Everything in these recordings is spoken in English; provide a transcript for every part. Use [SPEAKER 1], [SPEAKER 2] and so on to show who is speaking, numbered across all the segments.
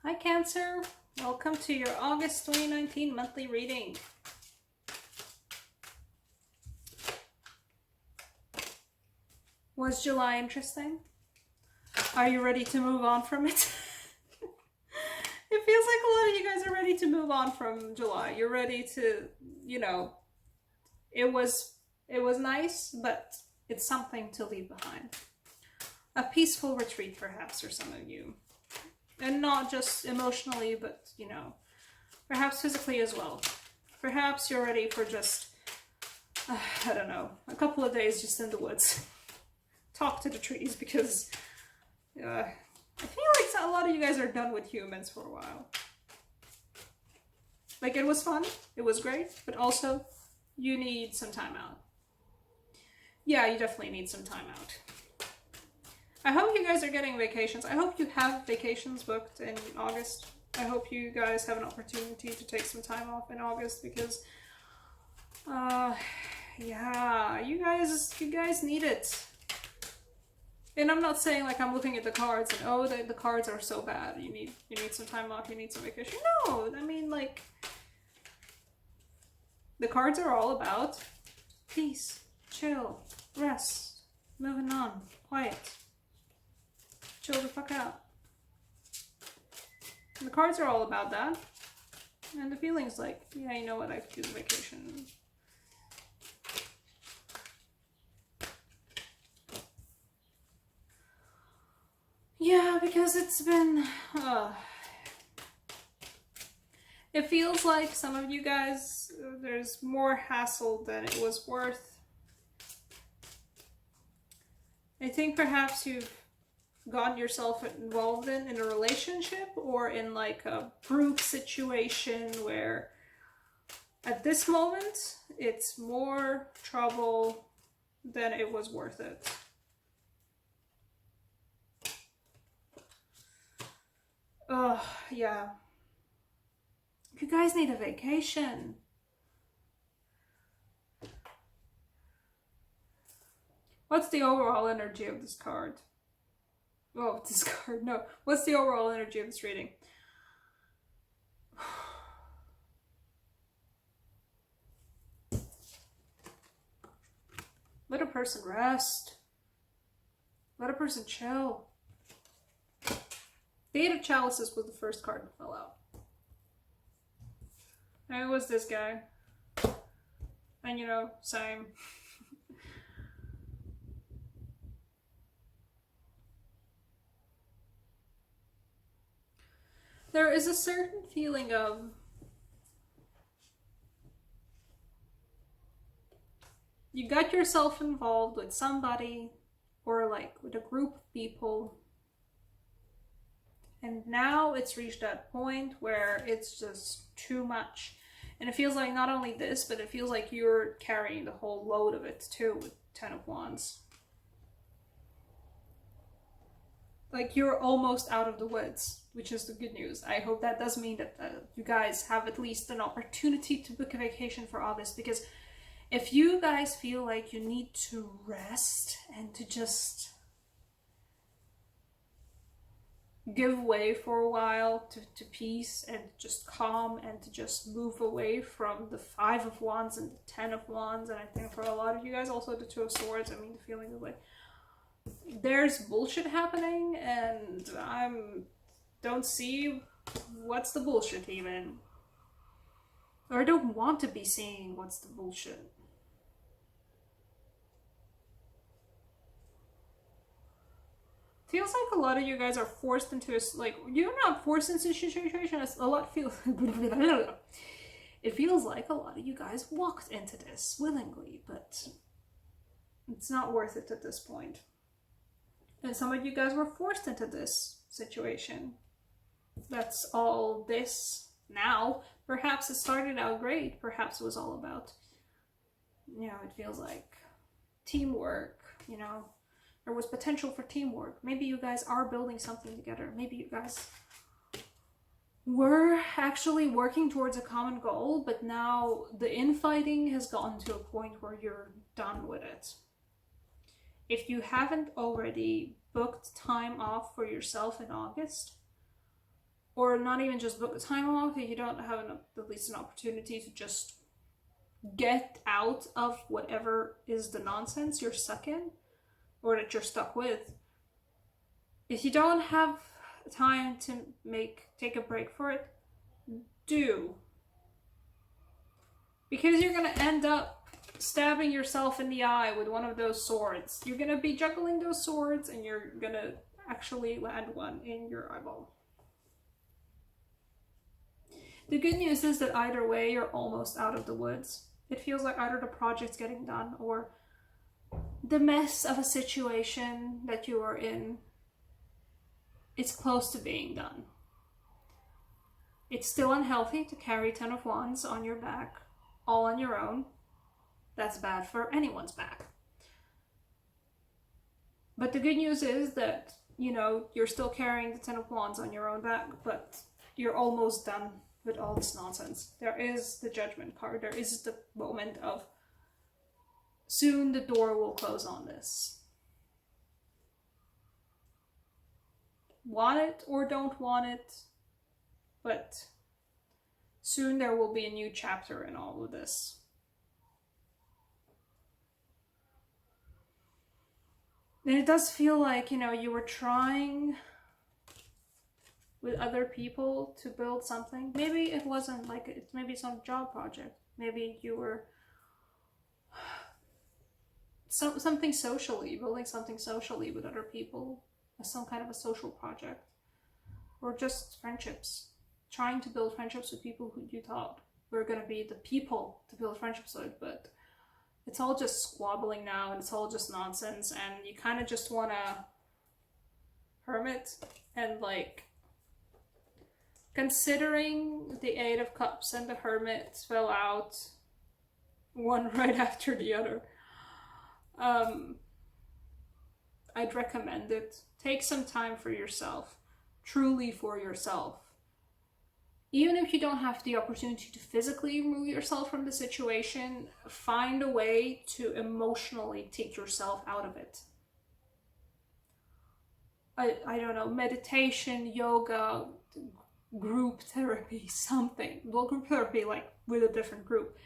[SPEAKER 1] Hi Cancer, welcome to your August 2019 monthly reading. Was July interesting? Are you ready to move on from it? It feels like a lot of you guys are ready to move on from July. You're ready to, it was nice, but it's something to leave behind. A peaceful retreat perhaps for some of you. And not just emotionally, but, perhaps physically as well. Perhaps you're ready for just, I don't know, a couple of days just in the woods. Talk to the trees because I feel like a lot of you guys are done with humans for a while. Like, it was fun, it was great, but also you need some time out. Yeah, you definitely need some time out. I hope you guys are getting vacations. I hope you have vacations booked in August. I hope you guys have an opportunity to take some time off in August because, yeah, you guys need it. And I'm not saying like I'm looking at the cards and oh, the cards are so bad. You need some time off. You need some vacation. No, I mean like the cards are all about peace, chill, rest, moving on, quiet. Chill the fuck out. And the cards are all about that. And the feeling's like, yeah, you know what, I could use a vacation. Yeah, because it's been, it feels like some of you guys, there's more hassle than it was worth. I think perhaps you've gotten yourself involved in a relationship or in like a group situation where at this moment it's more trouble than it was worth it. Yeah. You guys need a vacation. What's the overall energy of this card? Oh, this card, no. What's the overall energy of this reading? Let a person rest. Let a person chill. The Eight of Chalices was the first card that fell out. And it was this guy. And same. There is a certain feeling of you got yourself involved with somebody or like with a group of people, and now it's reached that point where it's just too much. And it feels like not only this, but it feels like you're carrying the whole load of it too with Ten of Wands. Like you're almost out of the woods, which is the good news. I hope that does mean that you guys have at least an opportunity to book a vacation for August, because if you guys feel like you need to rest and to just give way for a while to peace and just calm and to just move away from the Five of Wands and the Ten of Wands, and I think for a lot of you guys also the Two of Swords, I mean the feeling of like there's bullshit happening and don't see what's the bullshit even. Or I don't want to be seeing what's the bullshit. Feels like a lot of you guys are forced into this, like, you're not forced into a situation, a lot feels, it feels like a lot of you guys walked into this willingly, but it's not worth it at this point. And some of you guys were forced into this situation. That's all this now. Perhaps it started out great. Perhaps it was all about, it feels like teamwork, There was potential for teamwork. Maybe you guys are building something together. Maybe you guys were actually working towards a common goal, but now the infighting has gotten to a point where you're done with it. If you haven't already booked time off for yourself in August, or not even just book the time off if you don't have at least an opportunity to just get out of whatever is the nonsense you're stuck in or that you're stuck with. If you don't have time to take a break for it, do. Because you're gonna end up stabbing yourself in the eye with one of those swords. You're gonna be juggling those swords and you're gonna actually land one in your eyeball. The good news is that either way, you're almost out of the woods. It feels like either the project's getting done or the mess of a situation that you are in, it's close to being done. It's still unhealthy to carry 10 of Wands on your back, all on your own. That's bad for anyone's back. But the good news is that, you know, you're still carrying the 10 of Wands on your own back, but you're almost done with all this nonsense. There is the Judgment card. There is the moment of soon the door will close on this. Want it or don't want it, but soon there will be a new chapter in all of this. And it does feel like, you know, you were trying with other people to build something. Maybe it wasn't like, maybe some job project. Maybe you were something socially, building something socially with other people, as some kind of a social project. Or just friendships. Trying to build friendships with people who you thought were going to be the people to build friendships with, but it's all just squabbling now, and it's all just nonsense, and you kind of just want to hermit. And like, considering the Eight of Cups and the Hermit fell out one right after the other, I'd recommend it. Take some time for yourself, truly for yourself. Even if you don't have the opportunity to physically remove yourself from the situation, find a way to emotionally take yourself out of it. I don't know, meditation, yoga, group therapy, something. Well, group therapy, like with a different group.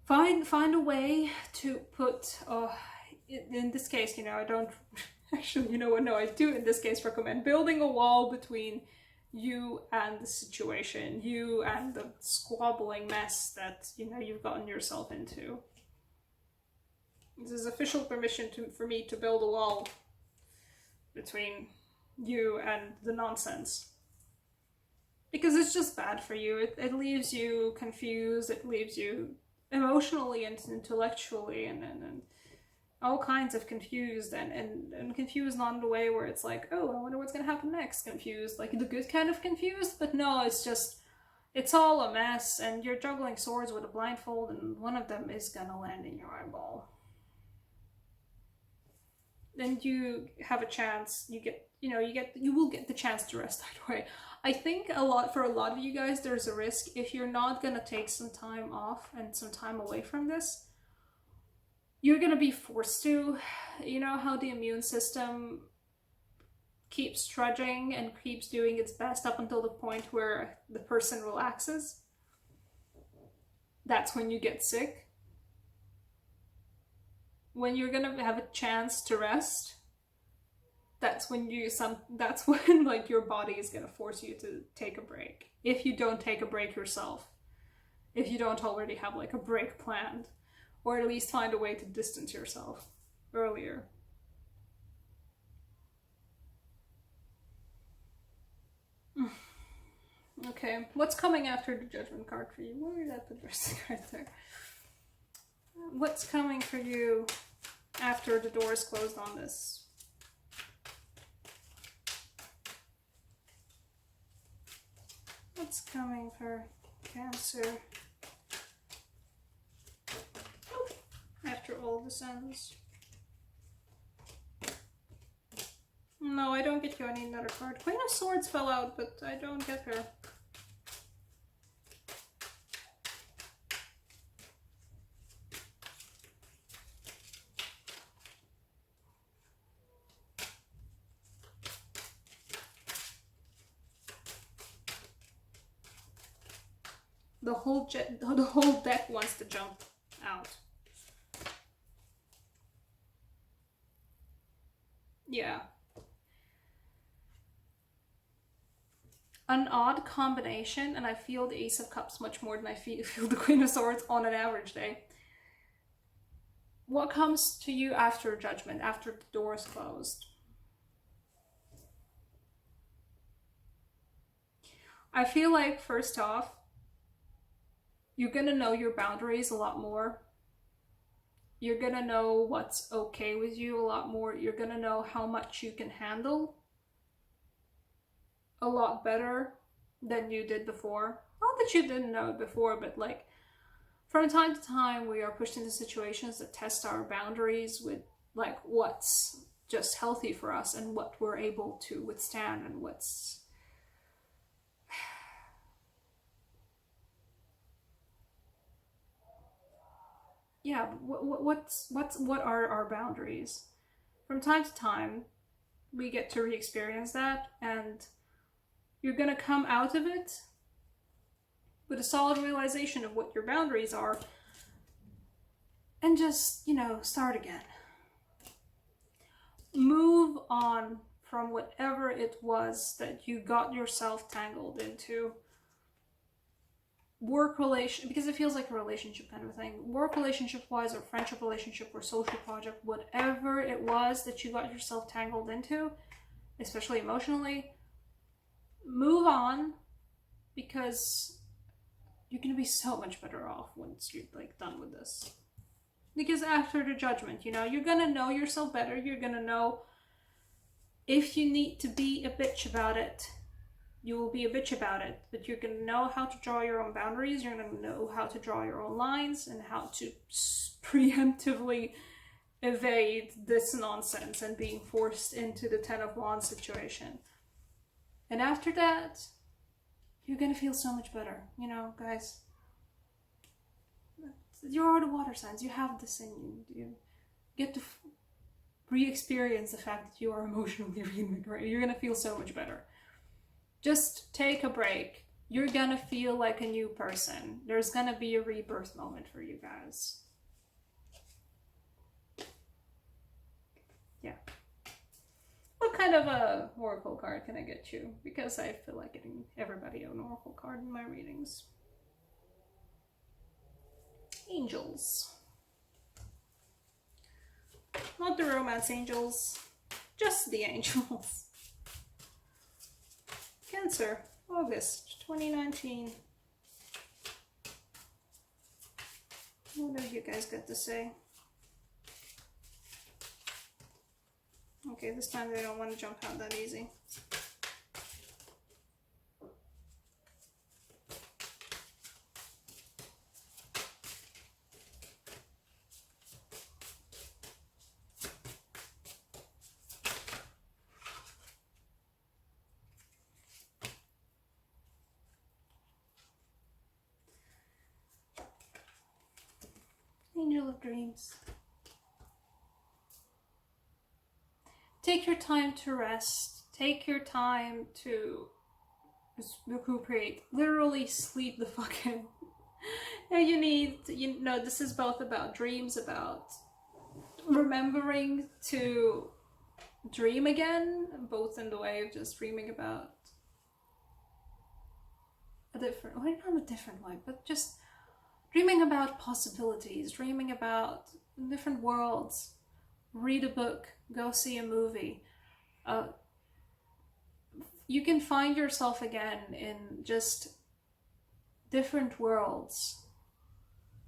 [SPEAKER 1] Find a way to put, in this case, you know, I don't, actually, you know what, no, I do in this case recommend building a wall between you and the situation, you and the squabbling mess that, you know, you've gotten yourself into. This is official permission for me to build a wall between you and the nonsense. Because it's just bad for you. It leaves you confused, it leaves you emotionally and intellectually and all kinds of confused, and confused not in a way where it's like, oh, I wonder what's gonna happen next. Confused, like the good kind of confused, but no, it's just, it's all a mess, and you're juggling swords with a blindfold, and one of them is gonna land in your eyeball. Then you have a chance, you will get the chance to rest either way. I think for a lot of you guys, there's a risk if you're not gonna take some time off and some time away from this. You're gonna be forced to, you know how the immune system keeps trudging and keeps doing its best up until the point where the person relaxes? That's when you get sick. When you're gonna have a chance to rest, that's when like your body is gonna force you to take a break. If you don't take a break yourself, if you don't already have like a break planned. Or at least find a way to distance yourself earlier. Okay, what's coming after the Judgment card for you? Where did I put the rest of the card there? What's coming for you after the door is closed on this? What's coming for Cancer after all this ends? No, I don't get you. I need another card. Queen of Swords fell out, but I don't get her. The whole deck wants to jump out. Yeah. An odd combination, and I feel the Ace of Cups much more than I feel the Queen of Swords on an average day. What comes to you after Judgment, after the door is closed? I feel like, first off, you're gonna know your boundaries a lot more. You're gonna know what's okay with you a lot more. You're gonna know how much you can handle a lot better than you did before. Not that you didn't know it before, but like from time to time we are pushed into situations that test our boundaries with like what's just healthy for us and what we're able to withstand and what's yeah, what are our boundaries? From time to time we get to re-experience that, and you're gonna come out of it with a solid realization of what your boundaries are and just, you know, start again. Move on from whatever it was that you got yourself tangled into. Work relation, because it feels like a relationship kind of thing. Work relationship wise, or friendship relationship, or social project, whatever it was that you got yourself tangled into, especially emotionally, move on, because you're gonna be so much better off once you're like done with this. Because after the Judgment, you know, you're gonna know yourself better. You're gonna know if you need to be a bitch about it, you will be a bitch about it. But you're gonna know how to draw your own boundaries. You're gonna know how to draw your own lines and how to preemptively evade this nonsense and being forced into the Ten of Wands situation. And after that, you're gonna feel so much better, you know, guys. You are the water signs. You have this in you. You get to re-experience the fact that you are emotionally reinvigorated. You're gonna feel so much better. Just take a break. You're gonna feel like a new person. There's gonna be a rebirth moment for you guys. Yeah. What kind of a oracle card can I get you? Because I feel like getting everybody an oracle card in my readings. Angels. Not the romance angels, just the angels. Cancer, August 2019. What do you guys got to say? Okay, this time they don't want to jump out that easy. Angel of Dreams. Take your time to rest. Take your time to recuperate. Literally sleep the fuck in. And you know, this is both about dreams, about remembering to dream again, both in the way of just dreaming about a different, well, not a different way, but just dreaming about possibilities, dreaming about different worlds. Read a book, go see a movie. You can find yourself again in just different worlds.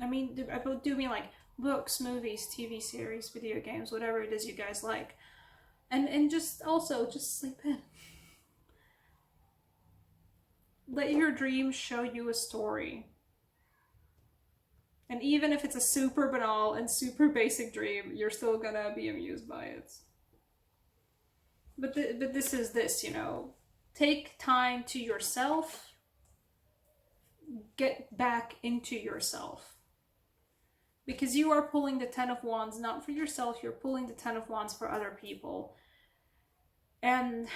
[SPEAKER 1] I mean, I do mean like books, movies, TV series, video games, whatever it is you guys like. And just also just sleep in. Let your dreams show you a story. And even if it's a super banal and super basic dream, you're still gonna be amused by it. But this is this, you know. Take time to yourself. Get back into yourself. Because you are pulling the Ten of Wands not for yourself, you're pulling the Ten of Wands for other people. And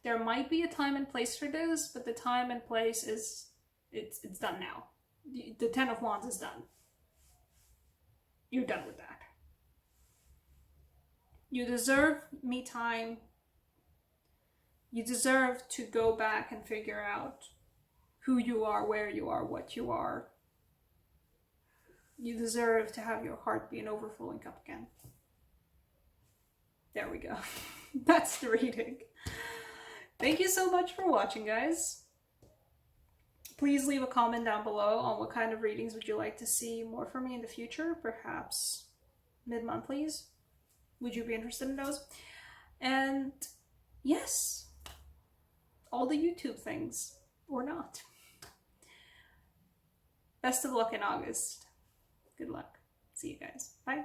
[SPEAKER 1] there might be a time and place for this, but the time and place is, it's done now. The Ten of Wands is done. You're done with that. You deserve me time. You deserve to go back and figure out who you are, where you are, what you are. You deserve to have your heart be an overflowing cup again. There we go. That's the reading. Thank you so much for watching, guys. Please leave a comment down below on what kind of readings would you like to see more from me in the future, perhaps mid-monthlies. Would you be interested in those? And yes, all the YouTube things, or not. Best of luck in August. Good luck. See you guys. Bye.